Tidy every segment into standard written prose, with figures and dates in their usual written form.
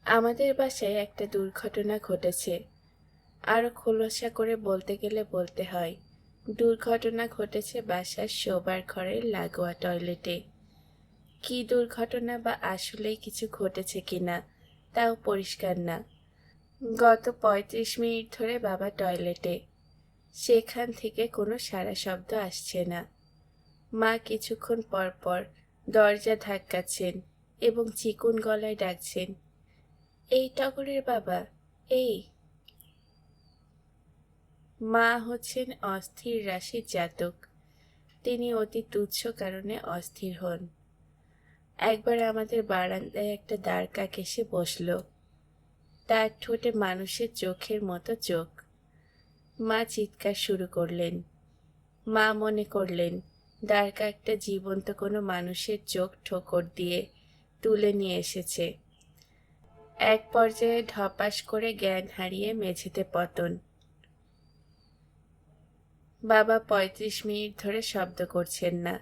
আমাদের বাসায় একটা দুর্ঘটনা ঘটেছে। আরো খোলসা করে বলতে গেলে বলতে হয়, দুর্ঘটনা ঘটেছে বাসার শোবার ঘরের লাগোয়া টয়লেটে। কি দুর্ঘটনা বা আসলেই কিছু ঘটেছে কিনা তাও পরিষ্কার না। গত ৩৫ মিনিট ধরে বাবা টয়লেটে, সেখান থেকে কোনো সাড়া শব্দ আসছে না। মা কিছুক্ষণ পর পর দরজা ধাক্কাচ্ছেন এবং চিকন গলায় ডাকছেন, এই টগরের বাবা, এই। মা হচ্ছেন অস্থির রাশির জাতক। তিনি অতি তুচ্ছ কারণে অস্থির হন। একবার আমাদের বারান্দায় একটা দাঁড় কাক এসে বসল। তার ঠোঁটে মানুষের চোখের মতো চোখ। মা চিৎকার শুরু করলেন। মা মনে করলেন দাঁড় কাকটা জীবন্ত কোনো মানুষের চোখ ঠোকর দিয়ে তুলে নিয়ে এসেছে। এক পর্যায়ে ধপাস করে জ্ঞান হারিয়ে মেঝেতে পতন। বাবা ৩৫ মিনিট ধরে শব্দ করছেন না।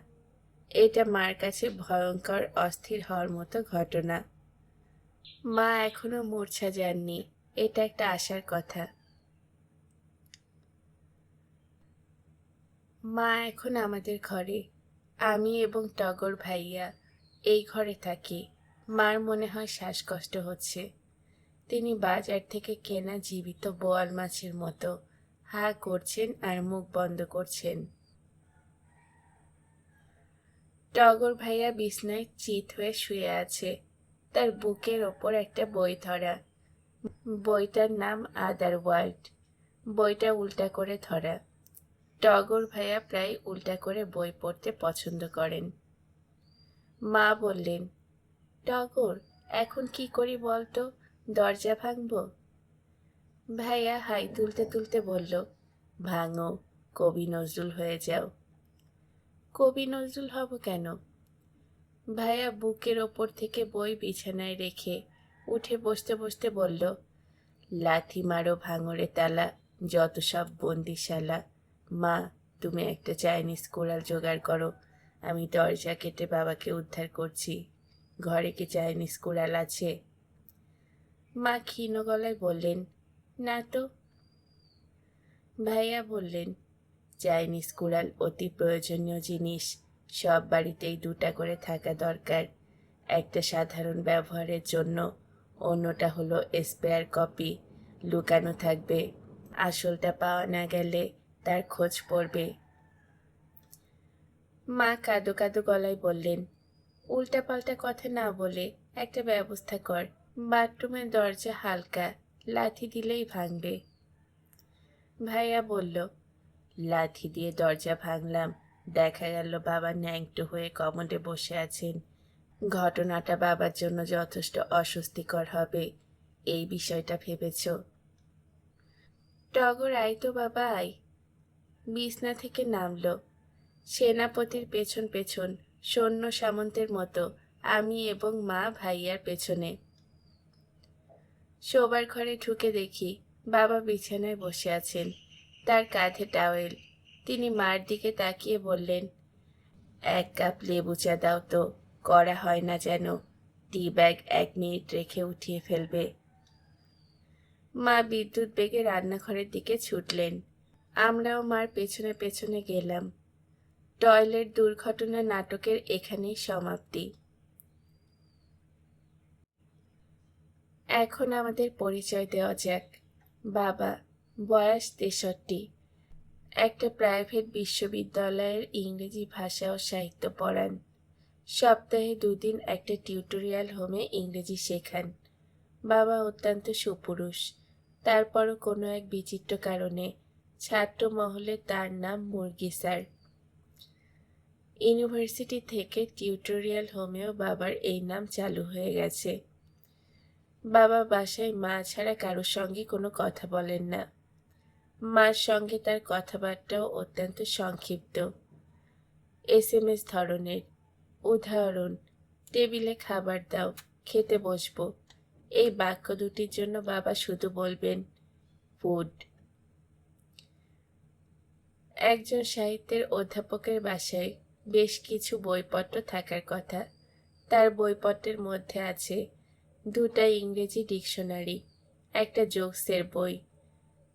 এটা মার কাছে ভয়ঙ্কর অস্থির হওয়ার মতো ঘটনা। মা এখনো মূর্ছা যাননি, এটা একটা আশার কথা। মা এখন আমাদের ঘরে। আমি এবং টগর ভাইয়া এই ঘরে থাকি। মার মনে হয় শ্বাসকষ্ট হচ্ছে। তিনি বাজার থেকে কেনা জীবিত বোয়াল মাছের মতো হা করছেন আর মুখ বন্ধ করছেন। টগর ভাইয়া বিছনায় চিত হয়ে শুয়ে আছে। তার বুকের ওপর একটা বই ধরা। বইটার নাম আদার ওয়ার্ল্ড। বইটা উল্টা করে ধরা। টগর ভাইয়া প্রায় উল্টা করে বই পড়তে পছন্দ করেন। মা বললেন, টগর, এখন কি করি বলতো? দরজা ভাঙবো? ভাইয়া হাই তুলতে তুলতে বলল, ভাঙো, কবি নজরুল হয়ে যাও। কবি নজরুল হব কেন? ভাইয়া বুকের ওপর থেকে বই বিছানায় রেখে উঠে বসতে বসতে বলল, লাথি মারো ভাঙরে তালা, যত সব বন্দিশালা। মা, তুমি একটা চাইনিজ কোরাল জোগাড় করো। আমি দরজা কেটে বাবাকে উদ্ধার করছি। ঘরে কি চাইনিজ কোরাল আছে? মা ক্ষীণ গলায় বললেন, না তো। ভাইয়া বললেন, চাইনিজ কোরাল অতি প্রয়োজনীয় জিনিস। সব বাড়িতেই দুটা করে থাকা দরকার। একটা সাধারণ ব্যবহারের জন্য, অন্যটা হলো স্পেয়ার কপি। লুকানো থাকবে, আসলটা পাওয়া না গেলে তার খোঁজ পড়বে। মা কাঁদো কাঁদো গলায় বললেন, উল্টাপাল্টা কথা না বলে একটা ব্যবস্থা কর। বাথরুমের দরজা হালকা, লাথি দিলেই ভাঙবে। ভাইয়া বলল, লাথি দিয়ে দরজা ভাঙলাম, দেখা গেল বাবা ন্যাংটো হয়ে কমোডে বসে আছেন। ঘটনাটা বাবার জন্য যথেষ্ট অস্বস্তিকর হবে। এই বিষয়টা ভেবেছ? টগর, আয় তো বাবা, আয়। বিছনা থেকে নামলো। সেনাপতির পেছন পেছন, সৈন্য সামন্তের মতো আমি এবং মা ভাইয়ার পেছনে। শোবার ঘরে ঢুকে দেখি বাবা বিছানায় বসে আছেন, তার কাঁধে টাওয়েল। তিনি মার দিকে তাকিয়ে বললেন, এক কাপ লেবু চা দাও তো, করা হয় না যেন। টি ব্যাগ 1 মিনিট রেখে উঠিয়ে ফেলবে। মা বিদ্যুৎ বেগে রান্নাঘরের দিকে ছুটলেন। আমরাও মার পেছনে পেছনে গেলাম। টয়লেট দুর্ঘটনা নাটকের এখানেই সমাপ্তি। এখন আমাদের পরিচয় দেওয়া যাক। বাবা, বয়স 63, একটা প্রাইভেট বিশ্ববিদ্যালয়ের ইংরেজি ভাষা ও সাহিত্য পড়ান। সপ্তাহে 2 দিন একটা টিউটোরিয়াল হোমে ইংরেজি শেখান। বাবা অত্যন্ত সুপুরুষ। তারপরও কোনো এক বিচিত্র কারণে ছাত্র মহলে তার নাম মুরগি স্যার। ইউনিভার্সিটি থেকে টিউটোরিয়াল হোমেও বাবার এই নাম চালু হয়ে গেছে। বাবা বাসায় মা ছাড়া কারোর সঙ্গে কোনো কথা বলেন না। মার সঙ্গে তার কথাবার্তাও অত্যন্ত সংক্ষিপ্ত, SMS ধরনের। উদাহরণ, টেবিলে খাবার দাও, খেতে বসবো। এই বাক্য দুটির জন্য বাবা শুধু বলবেন, ফুড। একজন সাহিত্যের অধ্যাপকের বাসায় বেশ কিছু বইপত্র থাকার কথা। তার বইপত্রের মধ্যে আছে দুটা ইংরেজি ডিকশনারি, একটা জোকসের বই,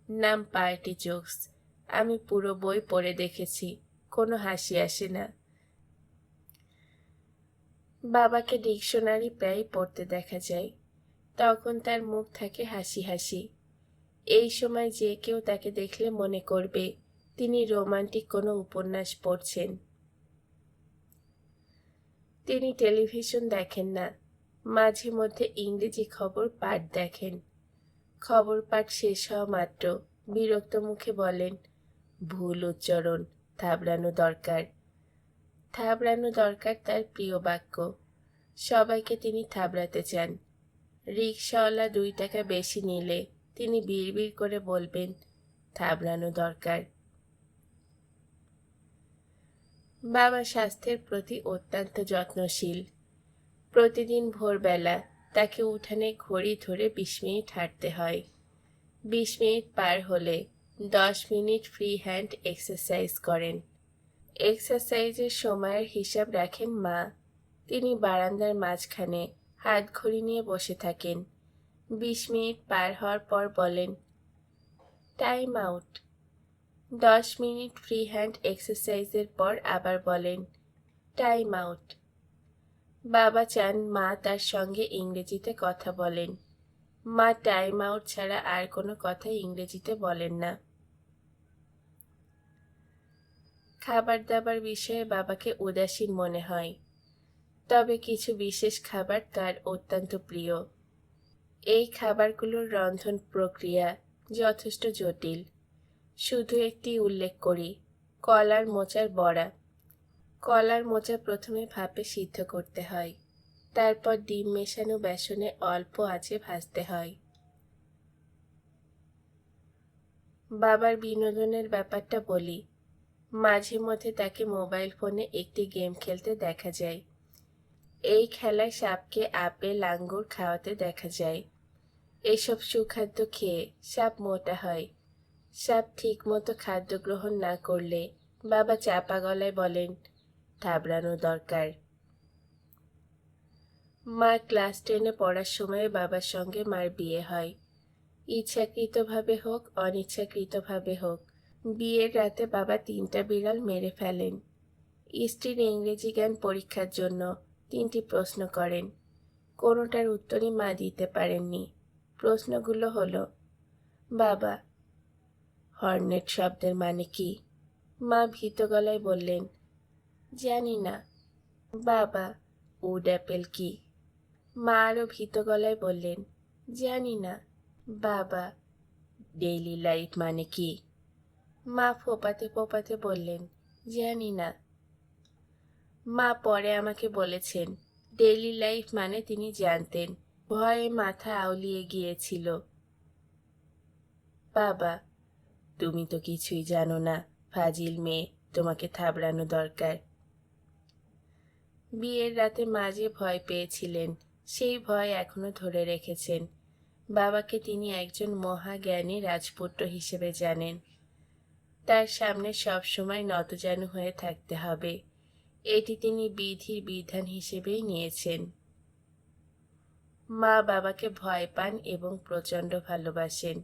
নাম পার্টি জোকস। আমি পুরো বই পড়ে দেখেছি, কোনো হাসি আসে না। বাবাকে ডিকশনারি প্রায় পড়তে দেখা যায়, তখন তার মুখ থাকে হাসি হাসি। এই সময় যে কেউ তাকে দেখলে মনে করবে তিনি রোমান্টিক কোনো উপন্যাস পড়ছেন। তিনি টেলিভিশন দেখেন না, মাঝে মধ্যে ইংরেজি খবর পাঠ দেখেন। খবর পাঠ শেষ হওয়া মাত্র বিরক্ত মুখে বলেন, ভুল উচ্চারণ, থাবড়ানো দরকার। থাবড়ানো দরকার তার প্রিয় বাক্য। সবাইকে তিনি থাবড়াতে চান। রিকশাওয়ালা 2 টাকা বেশি নিলে তিনি বিড়বিড় করে বলবেন, থাবড়ানো দরকার। বাবা স্বাস্থ্যের প্রতি অত্যন্ত যত্নশীল। প্রতিদিন ভোরবেলা তাকে উঠানে ঘড়ি ধরে 20 মিনিট হাঁটতে হয়। 20 মিনিট পার হলে 10 মিনিট ফ্রি হ্যান্ড এক্সারসাইজ করেন। এক্সারসাইজের সময়ের হিসাব রাখেন মা। তিনি বারান্দার মাঝখানে হাত ঘড়ি নিয়ে বসে থাকেন। 20 মিনিট পার হওয়ার পর বলেন, টাইম আউট। 10 মিনিট ফ্রি হ্যান্ড এক্সারসাইজের পর আবার বলেন, টাইম আউট। বাবা চান মা তার সঙ্গে ইংরেজিতে কথা বলেন। মা টাইম আউট ছাড়া আর কোনো কথা ইংরেজিতে বলেন না। খাবার দাবার বিষয়ে বাবাকে উদাসীন মনে হয়, তবে কিছু বিশেষ খাবার তার অত্যন্ত প্রিয়। এই খাবারগুলোর রন্ধন প্রক্রিয়া যথেষ্ট জটিল। শুধু একটি উল্লেখ করি, কলার মোচার বড়া। কলার মোচা প্রথমে ভাপে সিদ্ধ করতে হয়, তারপর ডিম মেশানো বেসনে অল্প আঁচে ভাজতে হয়। বাবার বিনোদনের ব্যাপারটা বলি, মাঝে মধ্যে তাকে মোবাইল ফোনে একটি গেম খেলতে দেখা যায়। এই খেলায় সাপকে আপেল আঙ্গুর খাওয়াতে দেখা যায়। এসব সুখাদ্য খেয়ে সাপ মোটা হয়। সাপ ঠিক মতো খাদ্য গ্রহণ না করলে বাবা চাপা গলায় বলেন, থাবড়ানো দরকার। মা ক্লাস 10-এ পড়ার সময় বাবার সঙ্গে মার বিয়ে হয়। ইচ্ছাকৃতভাবে হোক অনিচ্ছাকৃতভাবে হোক, বিয়ের রাতে বাবা 3টা বিড়াল মেরে ফেলেন। স্ত্রীর ইংরেজি জ্ঞান পরীক্ষার জন্য 3টি প্রশ্ন করেন, কোনোটার উত্তরই মা দিতে পারেননি। প্রশ্নগুলো হলো, বাবা, হর্নেট শব্দের মানে কি? মা ভীত গলায় বললেন, জানি না। বাবা, উড অ্যাপেল কি? মা আরো ভীত গলায় বললেন, জানি না। বাবা, ডেইলি লাইফ মানে কি? মা ফোপাতে ফোপাতে বললেন, জানি না। মা পরে আমাকে বলেছেন, ডেইলি লাইফ মানে তিনি জানতেন। ভয়ে মাথা আউলিয়ে গিয়েছিল। বাবা, তুমি তো কিছুই জানো না, ফাজিল মেয়ে, তোমাকে থাবড়ানো দরকার। বিয়ের রাতে মা যে ভয় পেয়েছিলেন, সেই ভয় এখনো ধরে রেখেছেন। বাবাকে তিনি একজন মহাজ্ঞানী রাজপুত্র হিসেবে জানেন। তার সামনে সব সময় নতজানু হয়ে থাকতে হবে, এটি তিনি বিধির বিধান হিসেবেই নিয়েছেন। মা বাবাকে ভয় পান এবং প্রচণ্ড ভালোবাসেন।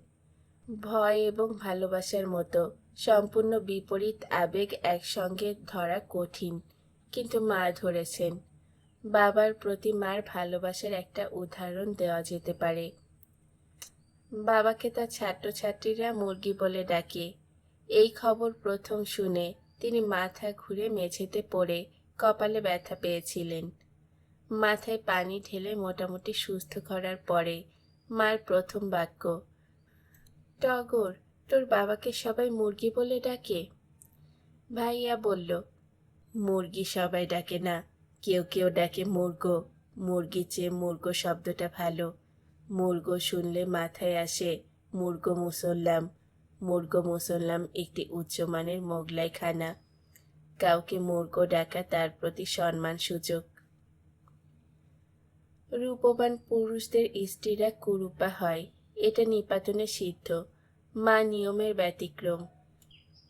ভয় এবং ভালোবাসার মতো সম্পূর্ণ বিপরীত আবেগ একসঙ্গে ধরা কঠিন, কিন্তু মা ধরেছেন। বাবার প্রতি মার ভালোবাসার একটা উদাহরণ দেওয়া যেতে পারে। বাবাকে তার ছাত্রছাত্রীরা মুরগি বলে ডাকে। এই খবর প্রথম শুনে তিনি মাথা ঘুরে মেঝেতে পড়ে কপালে ব্যথা পেয়েছিলেন। মাথায় পানি ঢেলে মোটামুটি সুস্থ করার পরে মার প্রথম বাক্য, টগর, তোর বাবাকে সবাই মুরগি বলে ডাকে? ভাইয়া বলল, মুরগি সবাই ডাকে না, কেউ কেউ ডাকে মুর্গ। মুরগির চেয়ে মুর্গ শব্দটা ভালো। মুর্গ শুনলে মাথায় আসে মুর্গ মুসল্লাম। মুর্গ মুসল্লাম একটি উচ্চমানের মোগলাই খানা। কাউকে মুর্গ ডাকা তার প্রতি সম্মান সূচক। রূপবান পুরুষদের স্ত্রীরা কুরূপা হয়, এটা নিপাতনে সিদ্ধ। মা নিয়মের ব্যতিক্রম।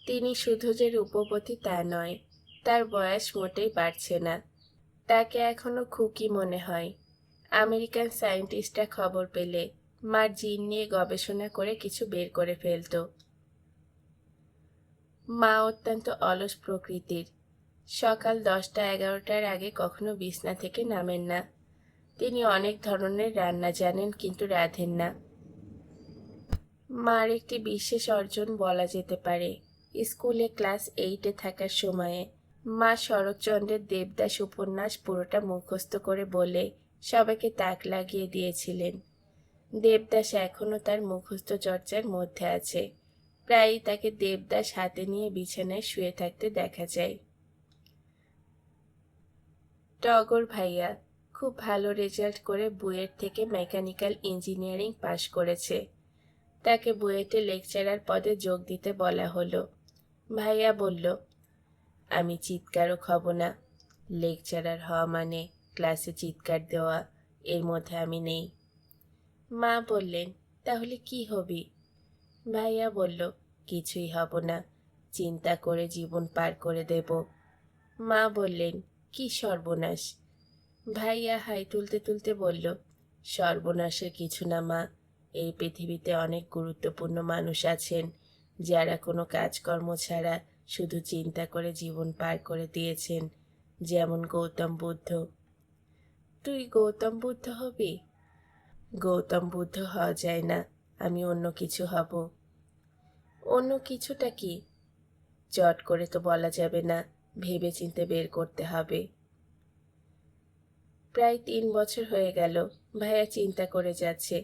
তিনি শুধু যে রূপবতী তা নয়, তার বয়স মোটেই বাড়ছে না। তাকে এখনো খুকি মনে হয়। আমেরিকান সায়েন্টিস্টরা খবর পেলে মার জিন নিয়ে গবেষণা করে কিছু বের করে ফেলত। মা অত্যন্ত অলস প্রকৃতির। সকাল 10টা-11টার আগে কখনো বিছনা থেকে নামেন না। তিনি অনেক ধরনের রান্না জানেন, কিন্তু রাঁধেন না। মার একটি বিশেষ অর্জন বলা যেতে পারে। স্কুলে ক্লাস 8-এ থাকার সময়ে মা শরৎচন্দ্রের দেবদাস উপন্যাস পুরোটা মুখস্থ করে বলে সবাইকে তাক লাগিয়ে দিয়েছিলেন। দেবদাস এখনও তার মুখস্থ চর্চার মধ্যে আছে। প্রায়ই তাকে দেবদাস হাতে নিয়ে বিছানায় শুয়ে থাকতে দেখা যায়। টগর ভাইয়া খুব ভালো রেজাল্ট করে বুয়েট থেকে মেকানিক্যাল ইঞ্জিনিয়ারিং পাশ করেছে। তাকে বুয়েটে লেকচারার পদে যোগ দিতে বলা হলো। ভাইয়া বলল, আমি চিৎকারও হব না। লেকচারার হওয়া মানে ক্লাসে চিৎকার দেওয়া, এর মধ্যে আমি নেই। মা বললেন, তাহলে কি হবি? ভাইয়া বলল, কিছুই হব না, চিন্তা করে জীবন পার করে দেব। মা বললেন, কি সর্বনাশ? ভাইয়া হাই তুলতে তুলতে বলল, সর্বনাশের কিছু না মা, এই পৃথিবীতে অনেক গুরুত্বপূর্ণ মানুষ আছেন যারা কোনো কাজকর্ম ছাড়া শুধু চিন্তা করে জীবন পার করে দিয়েছেন, যেমন গৌতম বুদ্ধ। তুই গৌতম বুদ্ধ হবি? গৌতম বুদ্ধ হওয়া যায় না, আমি অন্য কিছু হব। অন্য কিছুটা কি? চট করে তো বলা যাবে না, ভেবে চিন্তে বের করতে হবে। প্রায় 3 বছর হয়ে গেল ভাইয়া চিন্তা করে যাচ্ছে।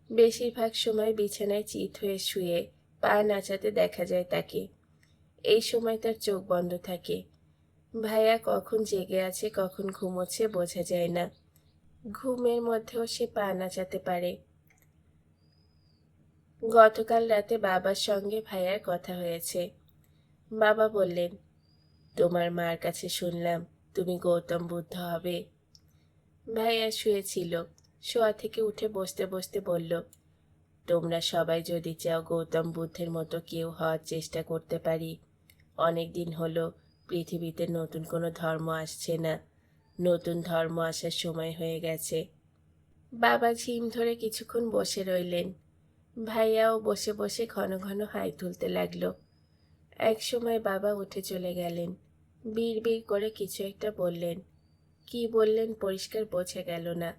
বেশিরভাগ সময় বিছানায় চিত হয়ে শুয়ে পা নাচাতে দেখা যায় তাকে। এই সময় তার চোখ বন্ধ থাকে। ভাইয়া কখন জেগে আছে কখন ঘুমোচ্ছে বোঝা যায় না। ঘুমের মধ্যেও সে পা নাচাতে পারে। গতকাল রাতে বাবার সঙ্গে ভাইয়ার কথা হয়েছে। বাবা বললেন, তোমার মার কাছে শুনলাম তুমি গৌতম বুদ্ধ হবে। ভাইয়া শুয়েছিল, শোয়া থেকে উঠে বসতে বসতে বলল, তোমরা সবাই যদি চাও গৌতম বুদ্ধের মতো কেউ হওয়ার চেষ্টা করতে পারি। অনেক দিন হলো পৃথিবীতে নতুন কোনো ধর্ম আসছে না, নতুন ধর্ম আসার সময় হয়ে গেছে। বাবা ঝিম ধরে কিছুক্ষণ বসে রইলেন। ভাইয়াও বসে বসে ঘন ঘন হাই তুলতে লাগলো। এক সময় বাবা উঠে চলে গেলেন। বিড়বিড় করে কিছু একটা বললেন। কি বললেন পরিষ্কার বোঝা গেল না।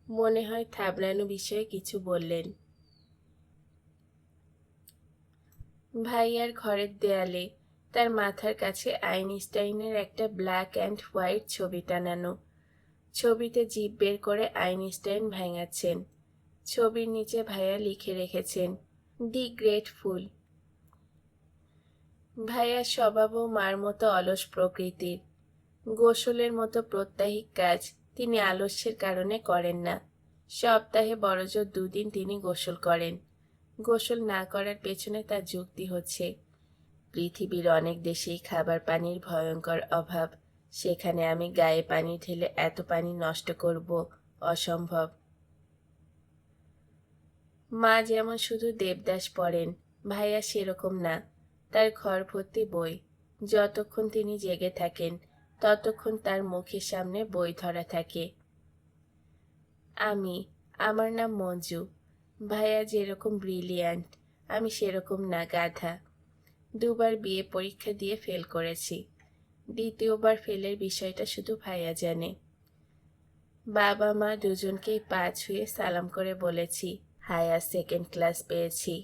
মনে হয় থাবড়ানো বিষয়ে কিছু বললেন। ভাইয়ার ঘরের দেয়ালে তার মাথার কাছে আইনস্টাইনের একটা ব্ল্যাক অ্যান্ড হোয়াইট ছবি টানানো। ছবিতে জিভ বের করে আইনস্টাইন ভেঙাচ্ছেন। ছবির নিচে ভাইয়া লিখে রেখেছেন, দি গ্রেটফুল। ভাইয়ার স্বভাবও মার মতো অলস প্রকৃতির। গোসলের মতো প্রত্যাহিক কাজ তিনি আলস্যের কারণে করেন না। সপ্তাহে বড়জোর 2 দিন তিনি গোসল করেন। গোসল না করার পেছনে তার যুক্তি হচ্ছে, পৃথিবীর অনেক দেশেই খাবার পানির ভয়ঙ্কর অভাব। সেখানে আমি গায়ে পানি ঢেলে এত পানি নষ্ট করব, অসম্ভব। মা যেমন শুধু দেবদাস পড়েন, ভাইয়া সেরকম না। তার ঘর ভর্তি বই। যতক্ষণ তিনি জেগে থাকেন ততক্ষণ তার মুখের সামনে বই ধরা থাকে। আমার নাম মঞ্জু। ভাইয়া যেরকম ব্রিলিয়ান্ট, আমি সেরকম না, গাধা। 2 বার বিয়ে পরীক্ষা দিয়ে ফেল করেছি। 2য় বার ফেলের বিষয়টা শুধু ভাইয়া জানে। বাবা মা দুজনকেই পা ছুঁয়ে সালাম করে বলেছি, হায়ার 2nd ক্লাস পেয়েছি।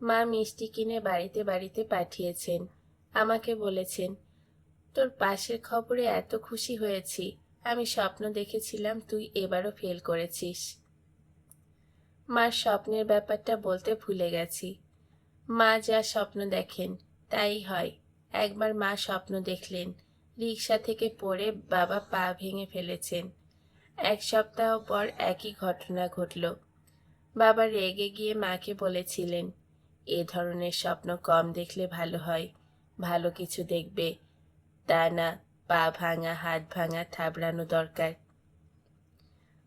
মা মিষ্টি কিনে বাড়িতে বাড়িতে পাঠিয়েছেন। আমাকে বলেছেন, তোর পাশের খবরে এত খুশি হয়েছি, আমি স্বপ্ন দেখেছিলাম তুই এবারও ফেল করেছিস। মার স্বপ্নের ব্যাপারটা বলতে ভুলে গেছি। মা যা স্বপ্ন দেখেন তাই হয়। একবার মা স্বপ্ন দেখলেন রিকশা থেকে পড়ে বাবা পা ভেঙে ফেলেছেন। 1 সপ্তাহ পর একই ঘটনা ঘটল। বাবা রেগে গিয়ে মাকে বলেছিলেন, এ ধরনের স্বপ্ন কম দেখলে ভালো হয়, ভালো কিছু দেখবে, তা না পা ভাঙা হাত ভাঙা থাবড়ানো দরকার।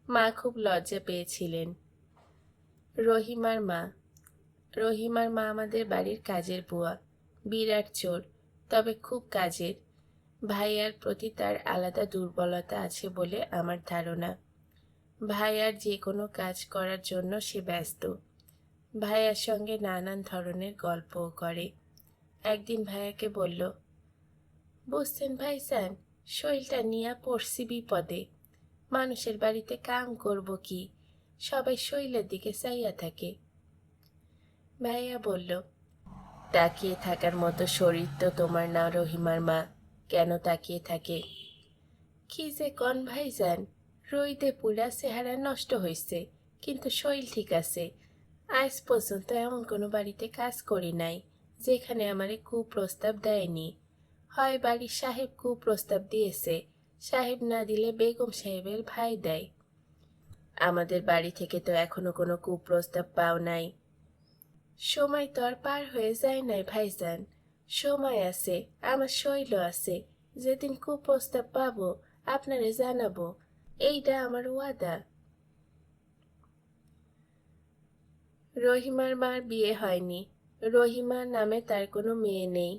মা খুব লজ্জা পেয়েছিলেন। রহিমার মা আমাদের বাড়ির কাজের বুয়া। বিরাট চোর, তবে খুব কাজের। ভাইয়ার প্রতি তার আলাদা দুর্বলতা আছে বলে আমার ধারণা। ভাইয়ার যে কোনো কাজ করার জন্য সে ব্যস্ত। ভাইয়ার সঙ্গে নানান ধরনের গল্পও করে। একদিন ভাইয়াকে বলল, বুঝছেন ভাইজান, শরীরটা নিয়ে পড়ছি বিপদে। মানুষের বাড়িতে কাম করব কি, সবাই শরীরের দিকে চাইয়া থাকে। ভাইয়া বলল, তাকিয়ে থাকার মতো শরীর তো তোমার না রহিমার মা, কেন তাকিয়ে থাকে? কি যে কন ভাইজান, রইদে পুরা চেহারা নষ্ট হয়েছে, কিন্তু শরীর ঠিক আছে। আজ পর্যন্ত এমন কোনো বাড়িতে কাজ করি নাই যেখানে আমারে কুপ্রস্তাব দেয়নি। হয় বাড়ির সাহেব কুপ্রস্তাব দিয়েছে, সাহেব না দিলে বেগম সাহেবের ভাই দেয়। আমাদের বাড়ি থেকে তো এখনো কোনো কুপ্রস্তাব পাও নাই। সময় তো আর পার হয়ে যায় নাই ভাইজান, সময় আছে, আমার শৈল আছে। যেদিন কুপ্রস্তাব পাবো আপনারে জানাবো, এইটা আমার ওয়াদা। রহিমার মার বিয়ে হয়নি। রহিমার নামে তার কোনো মেয়ে নেই।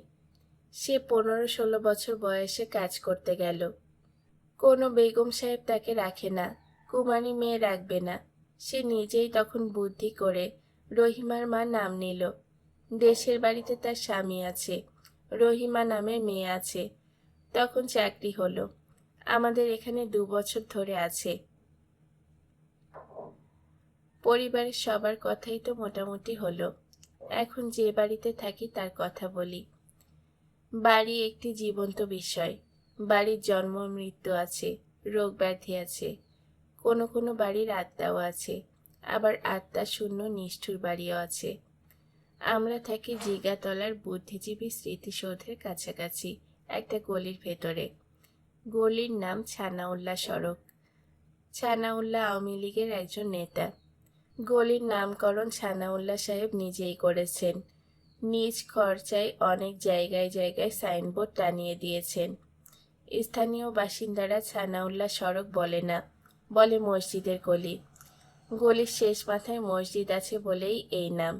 সে 15-16 বছর বয়সে কাজ করতে গেল। কোনো বেগম সাহেব তাকে রাখে না, কুমারী মেয়ে রাখবে না। সে নিজেই তখন বুদ্ধি করে রহিমার মা নাম নিল। দেশের বাড়িতে তার স্বামী আছে, রহিমা নামের মেয়ে আছে। তখন চাকরি হলো, আমাদের এখানে 2 বছর ধরে আছে। পরিবারের সবার কথাই তো মোটামুটি হলো। এখন যে বাড়িতে থাকি তার কথা বলি। বাড়ি একটি জীবন্ত বিষয়। বাড়ির জন্ম মৃত্যু আছে, রোগ ব্যাধি আছে। কোনো কোনো বাড়ির আত্মাও আছে, আবার আত্মা শূন্য নিষ্ঠুর বাড়িও আছে। আমরা থাকি জিগাতলার বুদ্ধিজীবী স্মৃতিসৌধের কাছাকাছি একটা গলির ভেতরে। গলির নাম ছানাউল্লাহ সড়ক। ছানাউল্লাহ আওয়ামী লীগের একজন নেতা। গলির নামকরণ ছানাউল্লাহ সাহেব নিজেই করেছেন। নিজ খরচায় অনেক জায়গায় জায়গায় সাইনবোর্ড টানিয়ে দিয়েছেন। স্থানীয় বাসিন্দারা ছানাউল্লাহ সড়ক বলে না, বলে মসজিদের গলি। গলির শেষ মাথায় মসজিদ আছে বলেই এই নাম।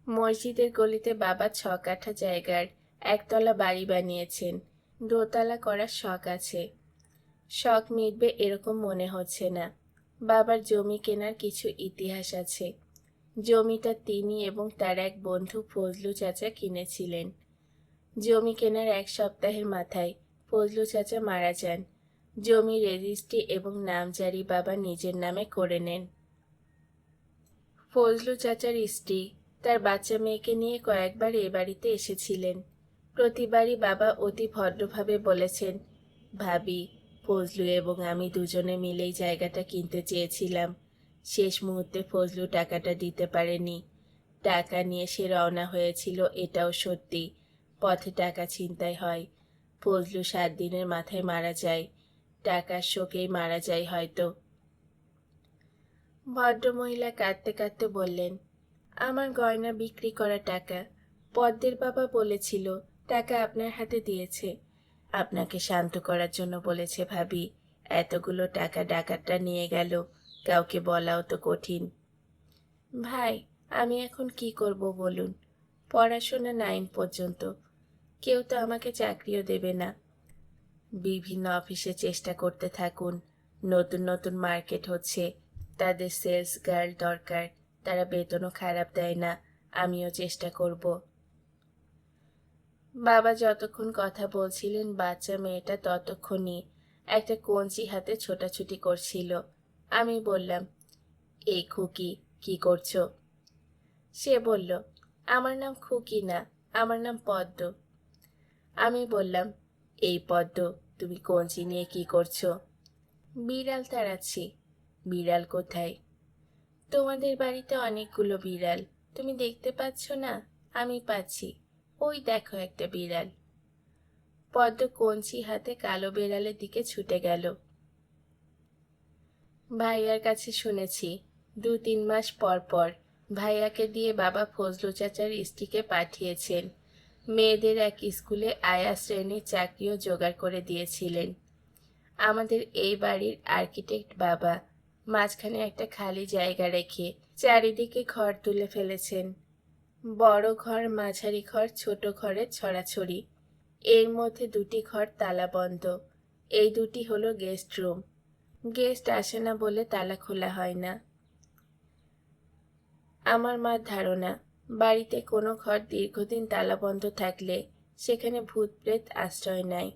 মসজিদের গলিতে বাবা 6 কাঠা জায়গার একতলা বাড়ি বানিয়েছেন। দোতলা করার শখ আছে। শখ মিটবে এরকম মনে হচ্ছে না। বাবার জমি কেনার কিছু ইতিহাস আছে। জমিটা তিনি এবং তার এক বন্ধু ফজলু চাচা কিনেছিলেন। জমি কেনার 1 সপ্তাহের মাথায় ফজলু চাচা মারা যান। জমি রেজিস্ট্রি এবং নামজারি বাবা নিজের নামে করে নেন। ফজলু চাচার স্ত্রী তার বাচ্চা মেয়েকে নিয়ে কয়েকবার এ বাড়িতে এসেছিলেন। প্রতিবারই বাবা অতি ভদ্রভাবে বলেছেন, ভাবি, ফজলু এবং আমি দুজনে মিলেই জায়গাটা কিনতে চেয়েছিলাম। শেষ মুহূর্তে ফজলু টাকাটা দিতে পারেনি। টাকা নিয়ে সে রওনা হয়েছিল, এটাও সত্যি। পথে টাকা ছিনতাই হয়। ফজলু 7 দিনের মাথায় মারা যায়। টাকার শোকেই মারা যায় হয়তো। ভদ্রমহিলা কাঁদতে কাঁদতে বললেন, আমার গয়না বিক্রি করা টাকা। পদ্মের বাবা বলেছিল টাকা আপনার হাতে দিয়েছে। আপনাকে শান্ত করার জন্য বলেছে ভাবি। এতগুলো টাকা ডাকাতরা নিয়ে গেল, কাউকে বলাও তো কঠিন। ভাই, আমি এখন কি করব বলুন? পড়াশোনা 9 পর্যন্ত। কেউ তো আমাকে চাকরিও দেবে না। বিভিন্ন অফিসে চেষ্টা করতে থাকুন। নতুন নতুন মার্কেট হচ্ছে, তাদের সেলস গার্ল দরকার। তারা বেতনও খারাপ দেয় না। আমিও চেষ্টা করব। বাবা যতক্ষণ কথা বলছিলেন বাচ্চা মেয়েটা ততক্ষণই একটা কঞ্চি হাতে ছোটাছুটি করছিল। আমি বললাম, এই খুকি, কি করছো? সে বলল, আমার নাম খুকি না, আমার নাম পদ্ম। আমি বললাম, এই পদ্ম, তুমি কঞ্চি নিয়ে কি করছো? বিড়াল তাড়াচ্ছি। বিড়াল কোথায়? তোমাদের বাড়িতে অনেকগুলো বিড়াল, তুমি দেখতে পাচ্ছ না? আমি পাচ্ছি। ওই দেখো একটা বিড়াল। পদ্ম কঞ্চি হাতে কালো বিড়ালের দিকে ছুটে গেল। ভাইয়ার কাছে শুনেছি 2-3 মাস পর পর ভাইয়াকে দিয়ে বাবা ফজলু চাচার স্ত্রীকে পাঠিয়েছেন। মেয়েদের এক স্কুলে আয়া শ্রেণীর চাকরিও জোগাড় করে দিয়েছিলেন। আমাদের এই বাড়ির আর্কিটেক্ট বাবা মাঝখানে একটা খালি জায়গা রেখে চারিদিকে ঘর তুলে ফেলেছেন। বড় ঘর, মাঝারি ঘর, ছোট ঘরের ছড়াছড়ি। এর মধ্যে 2টি ঘর তালা বন্ধ। এই 2টি হলো গেস্ট রুম। গেস্ট আসে না বলে তালা খোলা হয় না। আমার মার ধারণা, বাড়িতে কোনো ঘর দীর্ঘদিন তালাবন্ধ থাকলে সেখানে ভূত প্রেত আশ্রয় নেয়।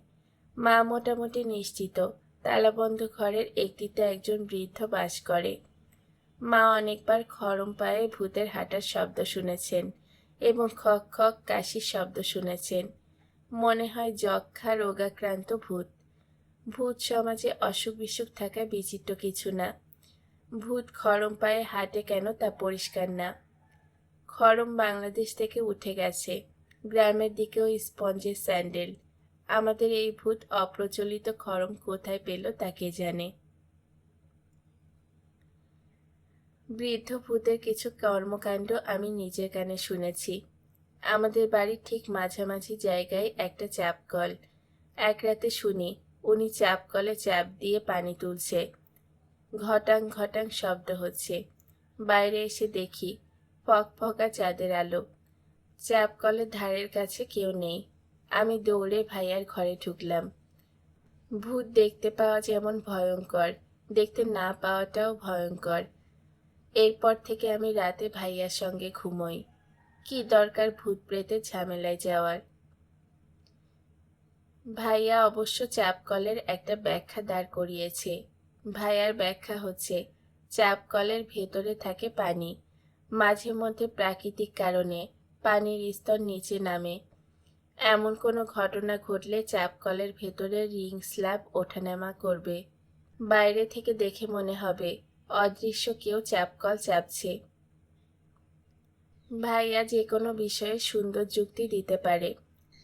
মা মোটামুটি নিশ্চিত তালাবন্ধ ঘরের একটিতে একজন বৃদ্ধ বাস করে। মা অনেকবার খড়ম পায়ে ভূতের হাঁটার শব্দ শুনেছেন এবং খক খক কাশির শব্দ শুনেছেন। মনে হয় যক্ষা রোগাক্রান্ত ভূত। ভূত সমাজে অসুখ বিসুখ থাকা বিচিত্র কিছু না। ভূত খড়ম পায়ে হাঁটে কেন তা পরিষ্কার না। খড়ম বাংলাদেশ থেকে উঠে গেছে, গ্রামের দিকেও স্পঞ্জের স্যান্ডেল। আমাদের এই ভূত অপ্রচলিত খড়ম কোথায় পেল তা কে জানে। বৃদ্ধ ভূতের কিছু কর্মকাণ্ড আমি নিজের কানে শুনেছি। আমাদের বাড়ির ঠিক মাঝামাঝি জায়গায় একটা চাপ কল। এক রাতে শুনি উনি চাপ কলে চাপ দিয়ে পানি তুলছে। ঘটাং ঘটাং শব্দ হচ্ছে। বাইরে এসে দেখি ফকফকা চাঁদের আলো। চাপ কলের ধারের কাছে কেউ নেই। আমি দৌড়ে ভাইয়ার ঘরে ঢুকলাম। ভূত দেখতে পাওয়া যেমন ভয়ঙ্কর, দেখতে না পাওয়াটাও ভয়ঙ্কর। এরপর থেকে আমি রাতে ভাইয়ার সঙ্গে ঘুমোই। কি দরকার ভূত প্রেতের ঝামেলায় যাওয়ার। ভাইয়া অবশ্য চাপ কলের একটা ব্যাখ্যা দাঁড় করিয়েছে। ভাইয়ার ব্যাখ্যা হচ্ছে, চাপ কলের ভেতরে থাকে পানি। মাঝে মধ্যে প্রাকৃতিক কারণে পানির স্তর নিচে নামে। এমন কোনো ঘটনা ঘটলে চাপ কলের ভেতরে রিং স্ল্যাব ওঠানামা করবে। বাইরে থেকে দেখে মনে হবে অদৃশ্য কেউ চাপ কল চাপছে। ভাইয়া যে কোনো বিষয়ে সুন্দর যুক্তি দিতে পারে।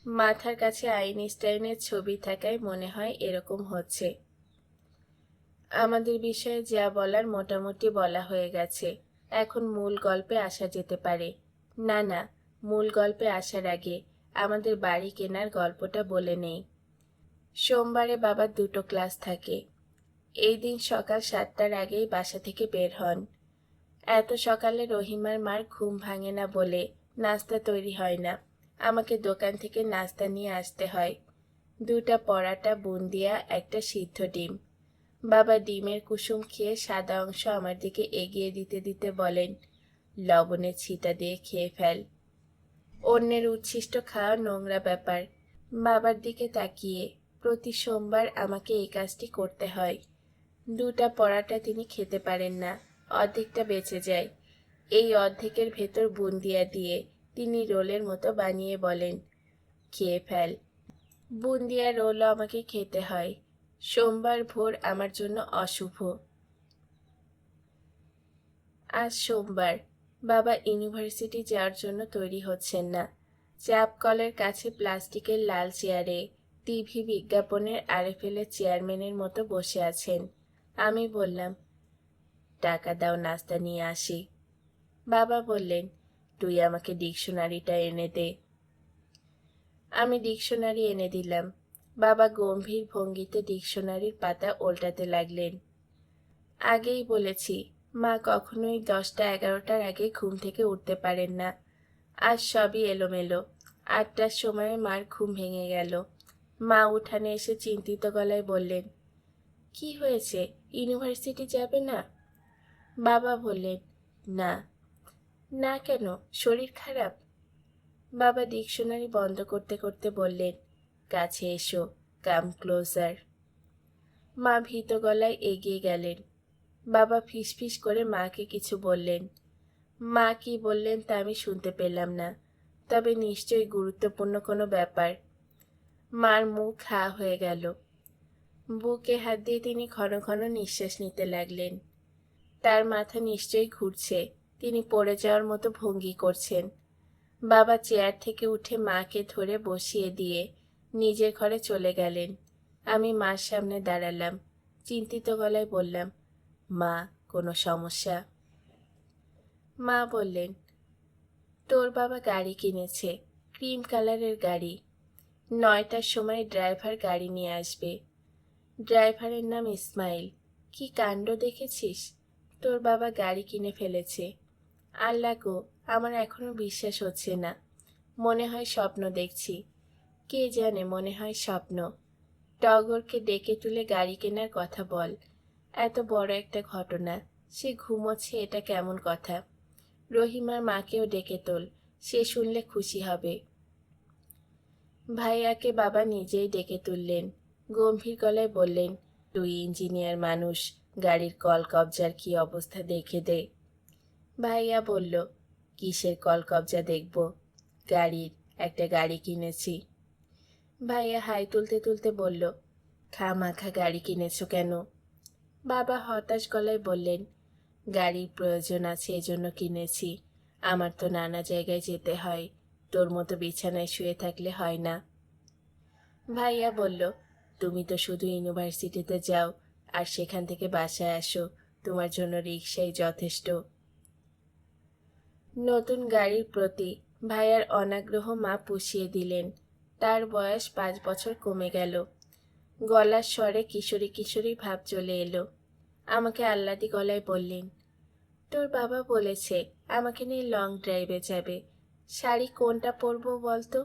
মাথার কাছে আইনস্টাইনের ছবি থাকায় মনে হয় এরকম হচ্ছে। আমাদের বিষয়ে যা বলার মোটামুটি বলা হয়ে গেছে। এখন মূল গল্পে আসা যেতে পারে। না না, মূল গল্পে আসার আগে আমাদের বাড়ি কেনার গল্পটা বলে নেই। সোমবারে বাবার দুটো ক্লাস থাকে। এই দিন সকাল 7টার আগেই বাসা থেকে বের হন। এত সকালে রহিমার মার ঘুম ভাঙে না বলে নাস্তা তৈরি হয় না। আমাকে দোকান থেকে নাস্তা নিয়ে আসতে হয়। 2টা পরাটা, বুন্দিয়া, একটা সিদ্ধ ডিম। বাবা ডিমের কুসুম খেয়ে সাদা অংশ আমার দিকে এগিয়ে দিতে দিতে বলেন, লবণের ছিটা দিয়ে খেয়ে ফেল। অন্যের উচ্ছিষ্ট খাওয়া নোংরা ব্যাপার। বাবার দিকে তাকিয়ে প্রতি সোমবার আমাকে এই কাজটি করতে হয়। 2টা পরাটা তিনি খেতে পারেন না, অর্ধেকটা বেঁচে যায়। এই অর্ধেকের ভেতর বুন্দিয়া দিয়ে তিনি রোলের মতো বানিয়ে বলেন, খেয়ে ফেল। বুন্দিয়া রোলও আমাকে খেতে হয়। সোমবার ভোর আমার জন্য অশুভ। আজ সোমবার। বাবা ইউনিভার্সিটি যাওয়ার জন্য তৈরি হচ্ছেন না। চাপ কলের কাছে প্লাস্টিকের লাল চেয়ারে টিভি বিজ্ঞাপনের আরএফএলের চেয়ারম্যানের মতো বসে আছেন। আমি বললাম, টাকা দাও, নাস্তা নিয়ে আসি। বাবা বললেন, তুই আমাকে ডিকশনারিটা এনে দে। আমি ডিকশনারি এনে দিলাম। বাবা গম্ভীর ভঙ্গিতে ডিকশনারির পাতা ওল্টাতে লাগলেন। আগেই বলেছি, মা কখনোই 10টা-11টার আগে ঘুম থেকে উঠতে পারেন না। আজ সবই এলোমেলো। 8টার সময় মার ঘুম ভেঙে গেল। মা উঠানে এসে চিন্তিত গলায় বললেন, কি হয়েছে, ইউনিভার্সিটি যাবে না? বাবা বললেন, না। না কেন, শরীর খারাপ? বাবা ডিকশনারি বন্ধ করতে করতে বললেন, কাছে এসো, কাম ক্লোজার। মা ভীত গলায় এগিয়ে গেলেন। বাবা ফিসফিস করে মাকে কিছু বললেন। মা কি বললেন তা আমি শুনতে পেলাম না, তবে নিশ্চয়ই গুরুত্বপূর্ণ কোনো ব্যাপার। মার মুখ হা হয়ে গেল। বুকে হাত দিয়ে তিনি ঘন ঘন নিঃশ্বাস নিতে লাগলেন। তার মাথা নিশ্চয়ই ঘুরছে, তিনি পড়ে যাওয়ার মতো ভঙ্গি করছেন। বাবা চেয়ার থেকে উঠে মাকে ধরে বসিয়ে দিয়ে নিজের ঘরে চলে গেলেন। আমি মার সামনে দাঁড়ালাম, চিন্তিত গলায় বললাম, মা, কোনো সমস্যা? মা বললেন, তোর বাবা গাড়ি কিনেছে, ক্রিম কালারের গাড়ি। 9টার সময় ড্রাইভার গাড়ি নিয়ে আসবে। ড্রাইভারের নাম ইসমাইল। কি কাণ্ড দেখেছিস, তোর বাবা গাড়ি কিনে ফেলেছে। আল্লাহ গো, আমার এখনো বিশ্বাস হচ্ছে না। মনে হয় স্বপ্ন দেখছি। কে জানে, মনে হয় স্বপ্ন। টগরকে ডেকে তুলে গাড়ি কেনার কথা বল। এত বড় একটা ঘটনা, সে ঘুমোচ্ছে, এটা কেমন কথা? রহিমার মাকেও ডেকে তোল, সে শুনলে খুশি হবে। ভাইয়াকে বাবা নিজেই ডেকে তুললেন, গম্ভীর গলায় বললেন, তুই ইঞ্জিনিয়ার মানুষ, গাড়ির কলকবজার কি অবস্থা দেখে দে। ভাইয়া বলল, কিসের কলকবজা দেখব? গাড়ির, একটা গাড়ি কিনেছি। ভাইয়া হাই তুলতে তুলতে বলল, খামাখা গাড়ি কিনেছো কেন? বাবা হতাশ গলায় বললেন, গাড়ির প্রয়োজন আছে, এজন্য কিনেছি। আমার তো নানা জায়গায় যেতে হয়, তোর মতো বিছানায় শুয়ে থাকলে হয় না। ভাইয়া বলল, তুমি তো শুধু ইউনিভার্সিটিতে যাও আর সেখান থেকে বাসায় আসো, তোমার জন্য রিকশাই যথেষ্ট। নতুন গাড়ির প্রতি ভাইয়ার অনাগ্রহ মা পুষিয়ে দিলেন। তার বয়স 5 বছর কমে গেল। গলার স্বরে কিশোরী কিশোরী ভাব চলে এলো। আমাকে আহ্লাদি গলায় বললেন, তোর বাবা বলেছে আমাকে নিয়ে লং ড্রাইভে যাবে। শাড়ি কোনটা পরবো বলতো?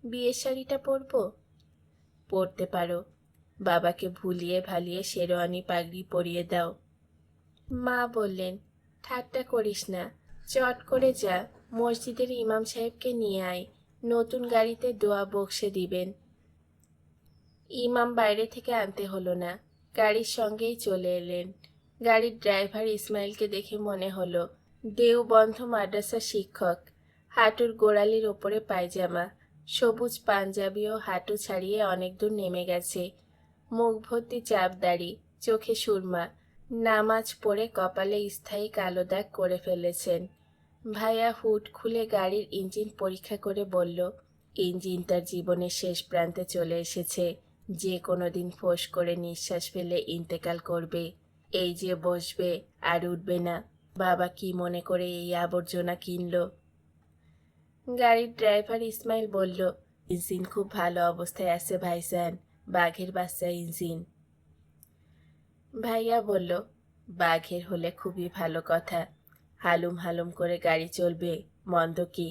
বিয়ের শাড়িটা পরবো? পরতে পারো, বাবাকে ভুলিয়ে ভালিয়ে শেরওয়ানি পাগড়ি পরিয়ে দাও। মা বললেন, ঠাট্টা করিস না, চট করে যা, মসজিদের ইমাম সাহেবকে নিয়ে আয়, নতুন গাড়িতে দোয়া বক্সে দিবেন। ইমাম বাইরে থেকে আনতে হলো না, গাড়ির সঙ্গেই চলে এলেন। গাড়ির ড্রাইভার ইসমাইলকে দেখে মনে হলো দেওবন্ধ মাদ্রাসার শিক্ষক। হাঁটুর গোড়ালির ওপরে পায়জামা, সবুজ পাঞ্জাবি ও হাঁটু ছাড়িয়ে অনেক দূর নেমে গেছে। মুখ ভর্তি চাপ দাড়ি, চোখে সুরমা, নামাজ পড়ে কপালে স্থায়ী কালো দাগ করে ফেলেছেন। ভাইয়া হুড খুলে গাড়ির ইঞ্জিন পরীক্ষা করে বলল, ইঞ্জিন তার জীবনের শেষ প্রান্তে চলে এসেছে, যে কোনো দিন ফোঁস করে নিঃশ্বাস ফেলে ইন্তেকাল করবে। এই যে বসবে আর উঠবে না। বাবা কি মনে করে এই আবর্জনা কিনলো? গাড়ির ড্রাইভার ইসমাইল বলল, ইঞ্জিন খুব ভালো অবস্থায় আছে ভাইজান, বাঘের বাচ্চা ইঞ্জিন। ভাইয়া বলল, বাঘের হলে খুবই ভালো কথা, হালুম হালুম করে গাড়ি চলবে, মন্দ কি?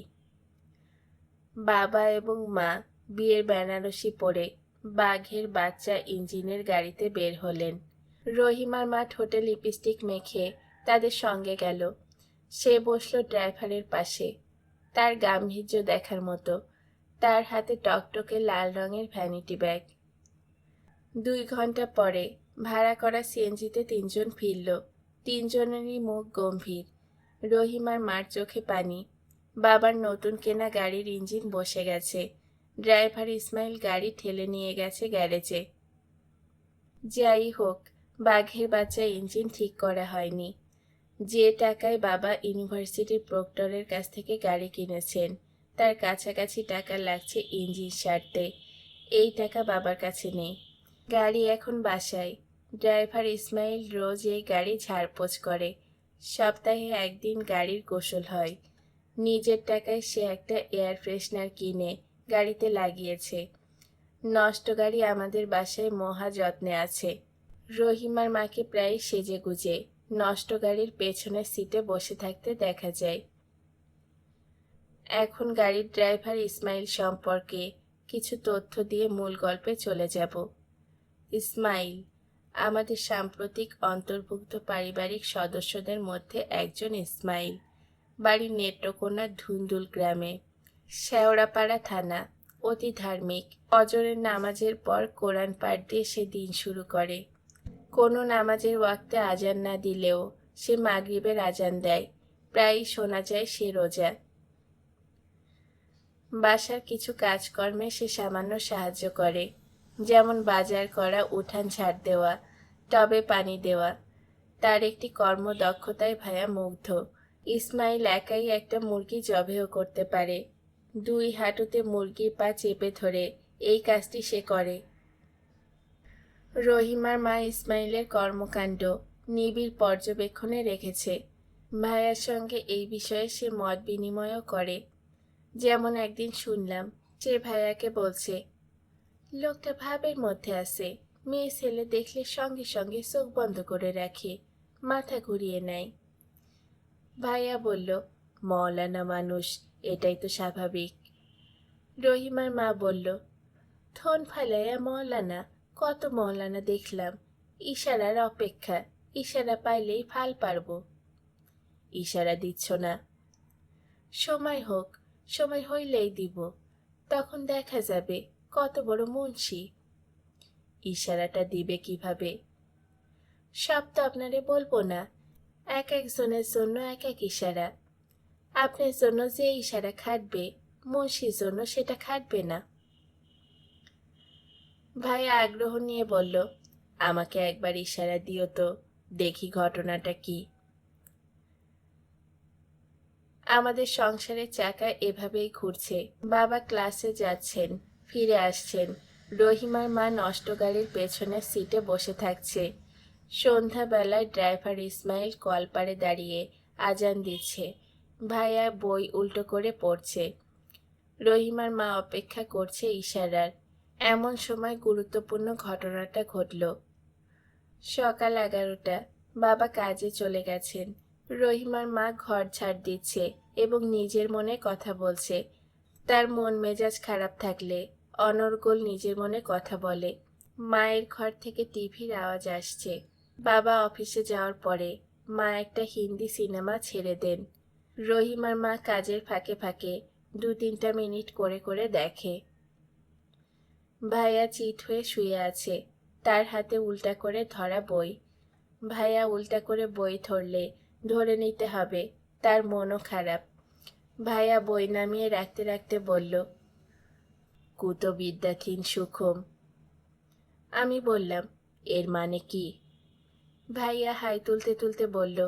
বাবা এবং মা বিয়ের বেনারসি পরে বাঘের বাচ্চা ইঞ্জিনের গাড়িতে বের হলেন। রহিমার মা ঠোঁটে লিপস্টিক মেখে তাদের সঙ্গে গেল। সে বসল ড্রাইভারের পাশে, তার গাম্ভীর্য দেখার মতো। তার হাতে টকটকে লাল রঙের ভ্যানিটি ব্যাগ। 2 ঘন্টা পরে ভাড়া করা সিএনজিতে 3 জন ফিরল। 3 জনেরই মুখ গম্ভীর। রহিমার মার চোখে পানি। বাবার নতুন কেনা গাড়ির ইঞ্জিন বসে গেছে। ড্রাইভার ইসমাইল গাড়ি ঠেলে নিয়ে গেছে গ্যারেজে। যাই হোক, বাঘের বাচ্চা ইঞ্জিন ঠিক করা হয়নি। যে টাকায় বাবা ইউনিভার্সিটির প্রক্টরের কাছ থেকে গাড়ি কিনেছেন, তার কাছাকাছি টাকা লাগছে ইঞ্জিন সারতে। এই টাকা বাবার কাছে নেই। গাড়ি এখন বাসায়। ড্রাইভার ইসমাইল রোজ এই গাড়ি ঝাড়পোছ করে। সপ্তাহে একদিন গাড়ির গোসল হয়। নিজের টাকায় সে একটা এয়ার ফ্রেশনার কিনে গাড়িতে লাগিয়েছে। নষ্ট গাড়ি আমাদের বাসায় মহা যত্নে আছে। রহিমার মাকে প্রায় সেজেগুজে নষ্ট গাড়ির পেছনের সিটে বসে থাকতে দেখা যায়। এখন গাড়ির ড্রাইভার ইসমাইল সম্পর্কে কিছু তথ্য দিয়ে মূল গল্পে চলে যাব। ইসমাইল আমাদের সাম্প্রতিক অন্তর্ভুক্ত পারিবারিক সদস্যদের মধ্যে একজন। ইসমাইল বাড়ি নেত্রকোনার ধুন্দুল গ্রামে, শেওড়াপাড়া থানা। অতি ধার্মিক। ফজরের নামাজের পর কোরআন পাঠ দিয়ে সে দিন শুরু করে। কোনো নামাজের ওয়াক্তে আজান না দিলেও সে মাগরিবের আজান দেয়। প্রায়ই শোনা যায় সে রোজা। বাসার কিছু কাজকর্মে সে সামান্য সাহায্য করে, যেমন বাজার করা, উঠান ঝাড় দেওয়া, টবে পানি দেওয়া। তার একটি কর্মদক্ষতায় ভাইয়া মুগ্ধ। ইসমাইল একাই একটা মুরগি জবেহ করতে পারে। 2 হাঁটুতে মুরগির পা চেপে ধরে এই কাজটি সে করে। রহিমার মা ইসমাইলের কর্মকাণ্ড নিবিড় পর্যবেক্ষণে রেখেছে। ভাইয়ার সঙ্গে এই বিষয়ে সে মত বিনিময়ও করে। যেমন একদিন শুনলাম সে ভাইয়াকে বলছে, লোকটা ভাবের মধ্যে আছে, মেয়ে ছেলে দেখলে সঙ্গে সঙ্গে চোখ বন্ধ করে রাখে, মাথা ঘুরিয়ে নেয়। ভাইয়া বলল, মওলানা মানুষ, এটাই তো স্বাভাবিক। রহিমার মা বলল, থন ফালাইয়া মওলানা, কত মওলানা দেখলাম, ইশারার অপেক্ষা, ইশারা পাইলেই ফাল পারবো। ইশারা দিচ্ছ না? সময় হোক, সময় হইলেই দিব, তখন দেখা যাবে কত বড় মুন্সি। ইশারাটা দিবে কিভাবে? সব তো আপনারে বলবো না, এক একজনের জন্য এক এক ইশারা। আপনার জন্য যে ইশারা খাটবে, মুন্সির জন্য সেটা খাটবে না। ভাই আগ্রহ নিয়ে বলল, আমাকে একবার ইশারা দিও তো, দেখি ঘটনাটা কি। আমাদের সংসারের চাকা এভাবেই ঘুরছে। বাবা ক্লাসে যাচ্ছেন, ফিরে আসছেন, রহিমার মা নষ্ট গাড়ির পেছনের সিটে বসে থাকছে। সন্ধ্যাবেলায় ড্রাইভার ইসমাইল কলপারে দাঁড়িয়ে আজান দিচ্ছে। ভাইয়া বই উল্টো করে পড়ছে। রহিমার মা অপেক্ষা করছে ইশারার। এমন সময় গুরুত্বপূর্ণ ঘটনাটা ঘটল। সকাল 11টা, বাবা কাজে চলে গেছেন। রহিমার মা ঘর ঝাড় দিচ্ছে এবং নিজের মনে কথা বলছে। তার মন মেজাজ খারাপ থাকলে অনর্গল নিজের মনে কথা বলে। মায়ের ঘর থেকে টিভির আওয়াজ আসছে। বাবা অফিসে যাওয়ার পরে মা একটা হিন্দি সিনেমা ছেড়ে দেন। রহিমার মা কাজের ফাঁকে ফাঁকে 2-3টা মিনিট করে করে দেখে। ভাইয়া চিত হয়ে শুয়ে আছে, তার হাতে উল্টা করে ধরা বই। ভাইয়া উল্টা করে বই ধরলে ধরে নিতে হবে তার মনও খারাপ। ভাইয়া বই নামিয়ে রাখতে রাখতে বলল, কুতো বিদ্যাথীন সুখম। আমি বললাম, এর মানে কি? ভাইয়া হাই তুলতে তুলতে বলল,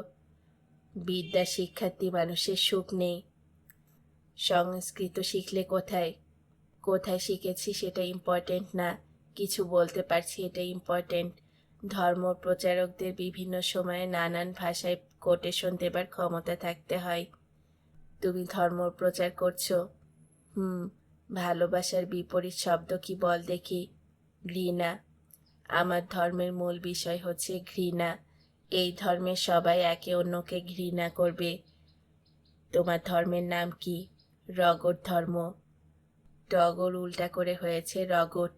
বিদ্যা শিক্ষার্থী মানুষের সুখ নেই। সংস্কৃত শিখলে কোথায়? কোথায় শিখেছি সেটা ইম্পর্টেন্ট না, কিছু বলতে পারছি এটা ইম্পর্টেন্ট। ধর্ম প্রচারকদের বিভিন্ন সময়ে নানান ভাষায় কোটেশন দেবার ক্ষমতা থাকতে হয়। তুমি ধর্ম প্রচার করছো? ভালোবাসার বিপরীত শব্দ কি বল দেখি? ঘৃণা। আমার ধর্মের মূল বিষয় হচ্ছে ঘৃণা। এই ধর্মে সবাই একে অন্যকে ঘৃণা করবে। তোমার ধর্মের নাম কি? রগট ধর্ম। টগর উল্টা করে হয়েছে রগট।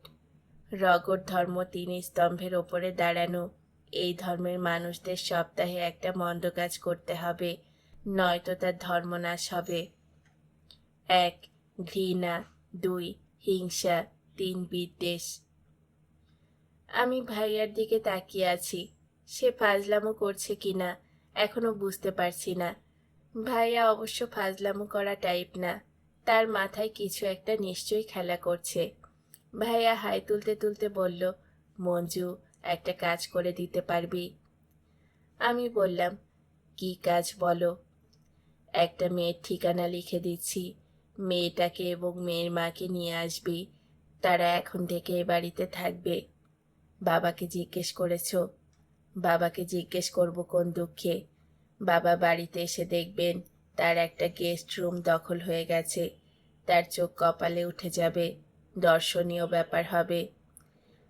রগট ধর্ম 3 স্তম্ভের ওপরে দাঁড়ানো। এই ধর্মের মানুষদের সপ্তাহে একটা মন্দ কাজ করতে হবে, নয়তো তার ধর্মনাশ হবে। 1 ঘৃণা, 2 হিংসা, 3 বিদ্বেষ। আমি ভাইয়ার দিকে তাকিয়ে আছি। সে ফাজলামো করছে কিনা এখনো বুঝতে পারছি না। ভাইয়া অবশ্য ফাজলামো করা টাইপ না, তার মাথায় কিছু একটা নিশ্চয়ই খেলা করছে। ভাইয়া হাই তুলতে তুলতে বলল, মঞ্জু, একটা কাজ করে দিতে পারবি? আমি বললাম, কি কাজ বলো? একটা মেয়ের ঠিকানা লিখে দিচ্ছি, মেয়েটাকে এবং মেয়ের মাকে নিয়ে আসবি। তারা এখন থেকে এ বাড়িতে থাকবে। বাবাকে জিজ্ঞেস করেছ? বাবাকে জিজ্ঞেস করব কোন দুঃখে? বাবা বাড়িতে এসে দেখবেন তার একটা গেস্ট রুম দখল হয়ে গেছে। তার চোখ কপালে উঠে যাবে, দর্শনীয় ব্যাপার হবে।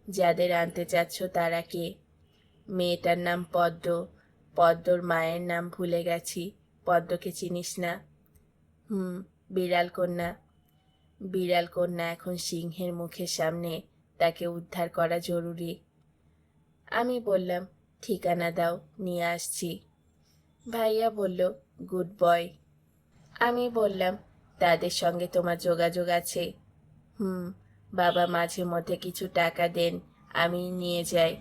যাদের আনতে চাচ্ছ তারা কে? মেয়েটার নাম পদ্ম। পদ্মর মায়ের নাম ভুলে গেছি। পদ্মকে চিনিস না? বিড়াল কন্যা। বিড়াল কন্যা এখন সিংহের মুখের সামনে, তাকে উদ্ধার করা জরুরি। আমি বললাম, ঠিকানা দাও, নিয়ে আসছি। ভাইয়া বলল, গুড বয়। আমি বললাম, তাদের সঙ্গে তোমার যোগাযোগ আছে? বাবা মাঝে মধ্যে কিছু টাকা দেন, আমি নিয়ে যাই।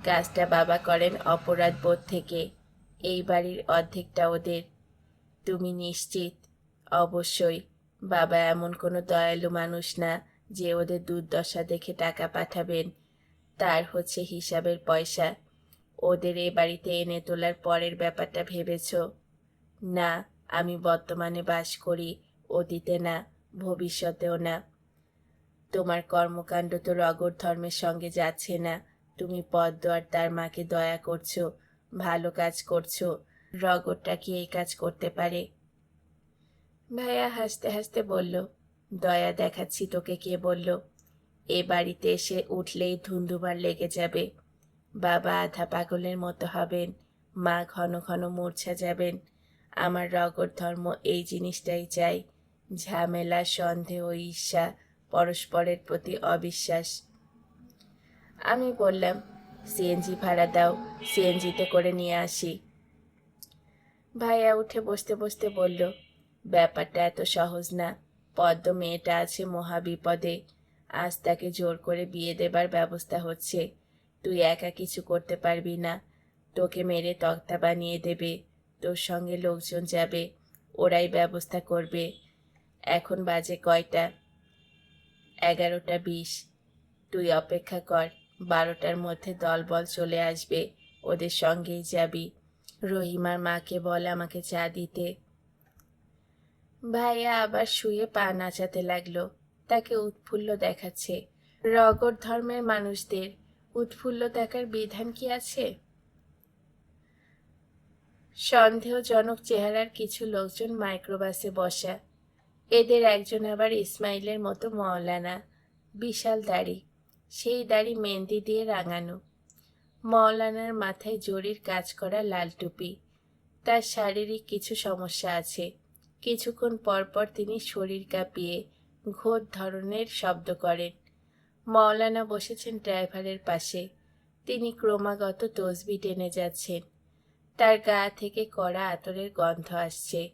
কাজটা বাবা করেন অপরাধ বোধ থেকে। এই বাড়ির অর্ধেকটা ওদের। তুমি নিশ্চিত? অবশ্যই। বাবা এমন কোনো দয়ালু মানুষ না যে ওদের দুর্দশা দেখে টাকা পাঠাবেন। তার হচ্ছে হিসাবের পয়সা। ওদের এ বাড়িতে এনে তোলার পরের ব্যাপারটা ভেবেছ? না, আমি বর্তমানে বাস করি, অতীতে না, ভবিষ্যতেও না। তোমার কর্মকাণ্ড তো রগর ধর্মের সঙ্গে যাচ্ছে না। তুমি পদ্ম আর তার মাকে দয়া করছো, ভালো কাজ করছো। রগরটা কি এই কাজ করতে পারে? ভাইয়া হাসতে হাসতে বলল, দয়া দেখাচ্ছি তোকে কে বলল? এ বাড়িতে এসে উঠলেই ধুন্ধুমার লেগে যাবে। বাবা আধা পাগলের মতো হবেন, মা ঘন ঘন মূর্ছা যাবেন। আমার রগর ধর্ম এই জিনিসটাই চাই, ঝামেলা, সন্দেহ, ঈর্ষা, পরস্পরের প্রতি অবিশ্বাস। আমি বললাম, সিএনজি ভাড়া দাও, সিএনজিতে করে নিয়ে আসি। ভাইয়া উঠে বসতে বসতে বলল, ব্যাপারটা এত সহজ না। পদ্ম মেয়েটা আছে মহা বিপদে। আজ তাকে জোর করে বিয়ে দেবার ব্যবস্থা হচ্ছে। তুই একা কিছু করতে পারবি না। তোকে মেরে তক্তা বানিয়ে দেবে। তোর সঙ্গে লোকজন যাবে, ওরাই ব্যবস্থা করবে। এখন বাজে কয়টা? 11:20। তুই অপেক্ষা কর, 12টার মধ্যে দলবল চলে আসবে, ওদের সঙ্গেই যাবি। রহিমার মাকে বল আমাকে চা দিতে। ভাইয়া আবার শুয়ে পা নাচাতে লাগলো। তাকে উৎফুল্ল দেখাচ্ছে। রগর ধর্মের মানুষদের উৎফুল্ল দেখার বিধান কি আছে? সন্দেহজনক চেহারার কিছু লোকজন মাইক্রোবাসে বসা। এদের একজন আবার ইসমাইলের মতো মওলানা। বিশাল দাড়ি, সেই দাড়ি মেহেন্দি দিয়ে রাঙানো। মওলানার মাথায় জরির কাজ করা লাল টুপি। তার শারীরিক কিছু সমস্যা আছে। কিছুক্ষণ পর পর তিনি শরীর কাঁপিয়ে ঘোর ধরনের শব্দ করেন। মওলানা বসেছেন ড্রাইভারের পাশে। তিনি ক্রমাগত তসবি টেনে যাচ্ছেন। তার গা থেকে কড়া আতরের গন্ধ আসছে।